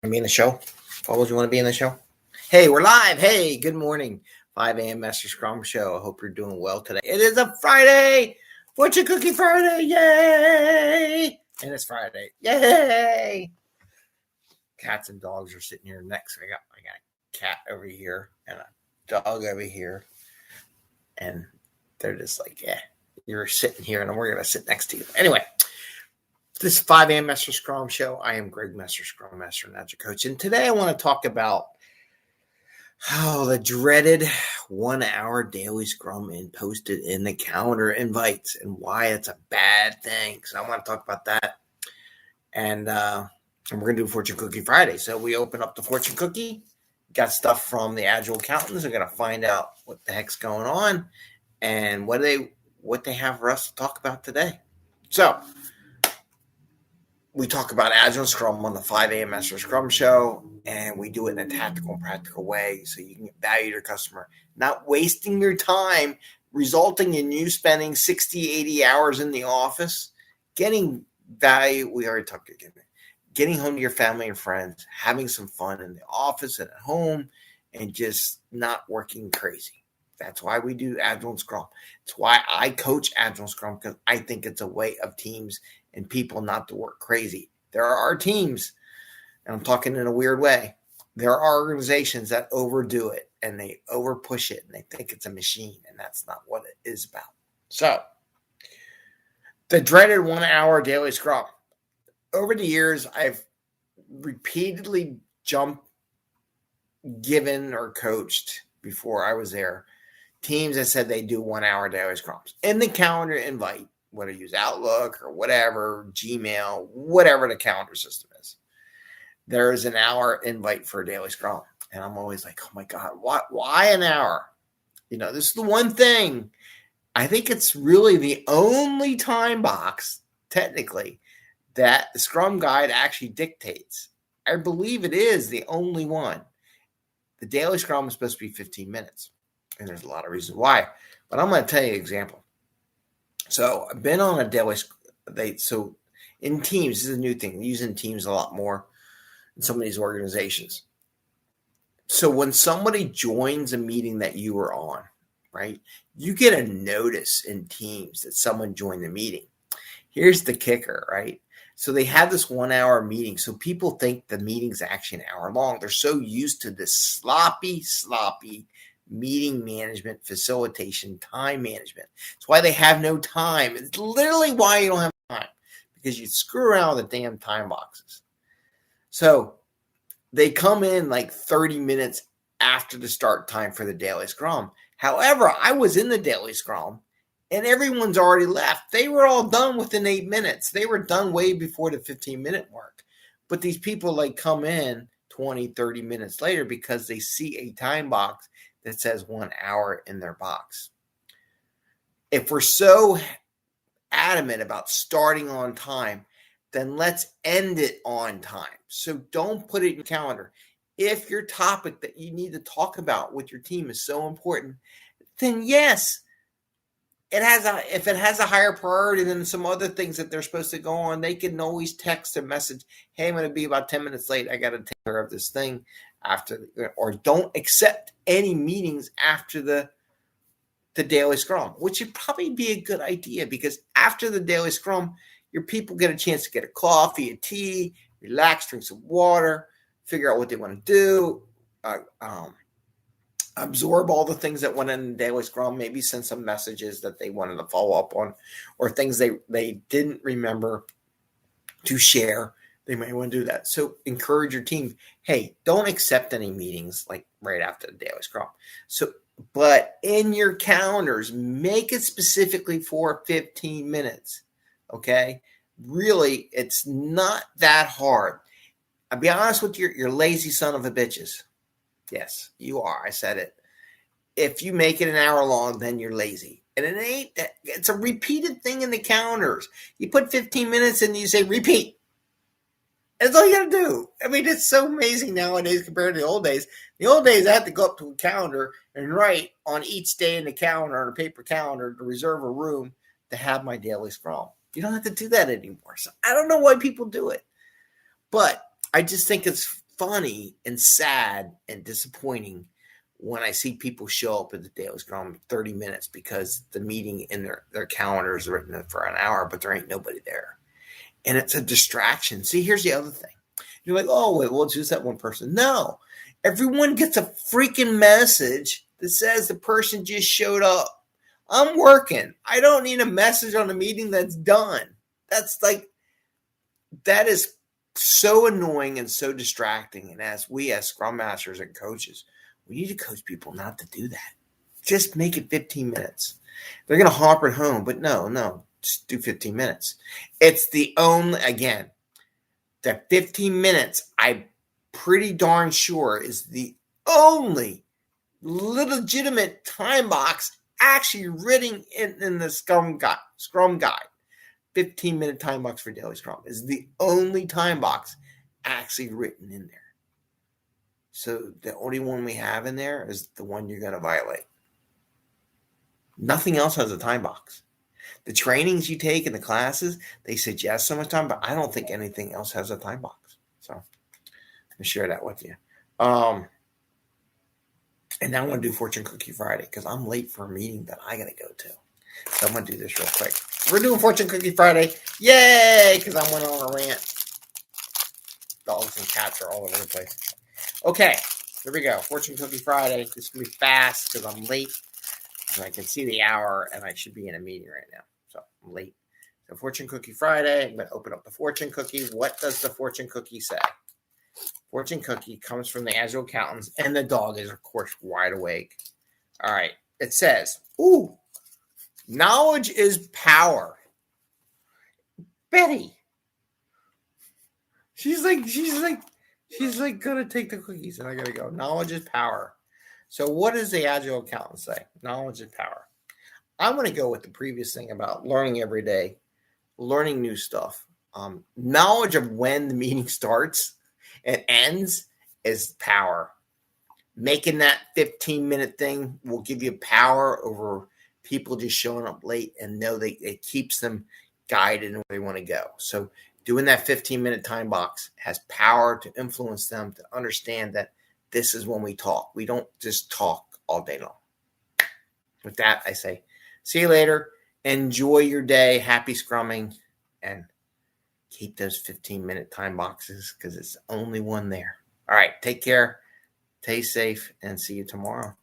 Be in the show? Why would you want to be in the show? Hey, we're live. Hey, good morning. 5 a.m. Mester Scrum Show. I hope you're doing well today. It is a Friday. Fortune Cookie Friday. Yay. And it's Friday. Yay. Cats and dogs are sitting here next. I got a cat over here and a dog over here. And they're just like, yeah, you're sitting here and we're going to sit next to you. Anyway. This is 5 a.m. Mester Scrum Show. I am Greg Mester, Scrum Master and Agile Coach. And today I want to talk about the dreaded 1 hour daily Scrum posted in the calendar invites and why it's a bad thing. So I want to talk about that. And we're going to do Fortune Cookie Friday. So we open up the Fortune Cookie, got stuff from the Agile accountants. We're going to find out what the heck's going on and what they have for us to talk about today. So we talk about Agile and Scrum on the 5 a.m. Mester Scrum Show, and we do it in a tactical and practical way so you can get value to your customer, not wasting your time, resulting in you spending 60, 80 hours in the office, getting value. We already talked about getting home to your family and friends, having some fun in the office and at home, and just not working crazy. That's why we do Agile and Scrum. It's why I coach Agile and Scrum, because I think it's a way of teams and people not to work crazy. There are teams, and I'm talking in a weird way, there are organizations that overdo it and they overpush it and they think it's a machine, and that's not what it is about. So, the dreaded 1 hour daily Scrum. Over the years, I've repeatedly given or coached before I was there teams that said they do 1 hour daily Scrums in the calendar invite, whether you use Outlook or whatever, Gmail, whatever the calendar system is. There is an hour invite for a daily Scrum. And I'm always like, oh my God, why an hour? This is the one thing. I think it's really the only time box, technically, that the Scrum Guide actually dictates. I believe it is the only one. The daily Scrum is supposed to be 15 minutes. And there's a lot of reasons why. But I'm going to tell you an example. So I've been on a daily, so in Teams, this is a new thing, using Teams a lot more in some of these organizations. So when somebody joins a meeting that you were on, right, you get a notice in Teams that someone joined the meeting. Here's the kicker, right? So they have this 1 hour meeting. So people think the meeting's actually an hour long. They're so used to this sloppy meeting management, facilitation, time management. It's why they have no time. It's literally why you don't have time, because you screw around with the damn time boxes. So they come in like 30 minutes after the start time for the daily Scrum. However, I was in the daily Scrum and everyone's already left. They were all done within 8 minutes. They were done way before the 15-minute mark. But these people come in 20, 30 minutes later because they see a time box that says 1 hour in their box. If we're so adamant about starting on time, then let's end it on time. So don't put it in your calendar. If your topic that you need to talk about with your team is so important, then yes, if it has a higher priority than some other things that they're supposed to go on, they can always text a message, hey, I'm going to be about 10 minutes late. I got to take care of this thing or don't accept any meetings after the daily Scrum, which would probably be a good idea, because after the daily Scrum, your people get a chance to get a coffee, a tea, relax, drink some water, figure out what they want to do, absorb all the things that went in the daily Scrum, maybe send some messages that they wanted to follow up on, or things they didn't remember to share. They may want to do that. So encourage your team. Hey, don't accept any meetings right after the daily Scrum. But in your calendars, make it specifically for 15 minutes. Okay? Really, it's not that hard. I'll be honest with you, you're lazy son of a bitches. Yes, you are. I said it. If you make it an hour long, then you're lazy. And it ain't that. It's a repeated thing in the calendars. You put 15 minutes and you say repeat. That's all you got to do. I mean, it's so amazing nowadays compared to the old days. The old days, I had to go up to a calendar and write on each day in the calendar, on a paper calendar, to reserve a room to have my daily Scrum. You don't have to do that anymore. So I don't know why people do it. But I just think it's funny and sad and disappointing when I see people show up at the Daily Scrum 30 minutes because the meeting in their calendar is written for an hour, but there ain't nobody there. And it's a distraction. See, here's the other thing. You're like, oh, wait, well, it's just that one person. No, everyone gets a freaking message that says the person just showed up. I'm working. I don't need a message on the meeting that's done. That is so annoying and so distracting. And as Scrum Masters and coaches, we need to coach people not to do that. Just make it 15 minutes. They're going to hop it home, but no, just do 15 minutes. It's the only, again, that 15 minutes, I'm pretty darn sure is the only legitimate time box actually written in the Scrum Guide. 15-minute time box for Daily Scrum is the only time box actually written in there. So the only one we have in there is the one you're going to violate. Nothing else has a time box. The trainings you take in the classes, they suggest so much time, but I don't think anything else has a time box. So I'll share that with you. And now I'm going to do Fortune Cookie Friday because I'm late for a meeting that I got to go to. So I'm going to do this real quick. We're doing Fortune Cookie Friday. Yay! Because I went on a rant. Dogs and cats are all over the place. Okay, here we go. Fortune Cookie Friday. This is going to be fast because I'm late. And I can see the hour and I should be in a meeting right now. So I'm late. So Fortune Cookie Friday. I'm going to open up the Fortune Cookie. What does the Fortune Cookie say? Fortune Cookie comes from the Agile accountants, and the dog is, of course, wide awake. All right. It says, knowledge is power. Betty. She's like gonna take the cookies, and I gotta go. Knowledge is power. So what does the Agile accountant say? Knowledge is power. I'm gonna go with the previous thing about learning every day, learning new stuff. Knowledge of when the meeting starts and ends is power. Making that 15-minute thing will give you power over people just showing up late and know it keeps them guided in where they want to go. So doing that 15-minute time box has power to influence them to understand that this is when we talk. We don't just talk all day long. With that, I say, see you later. Enjoy your day. Happy scrumming. And keep those 15-minute time boxes because it's the only one there. All right. Take care. Stay safe and see you tomorrow.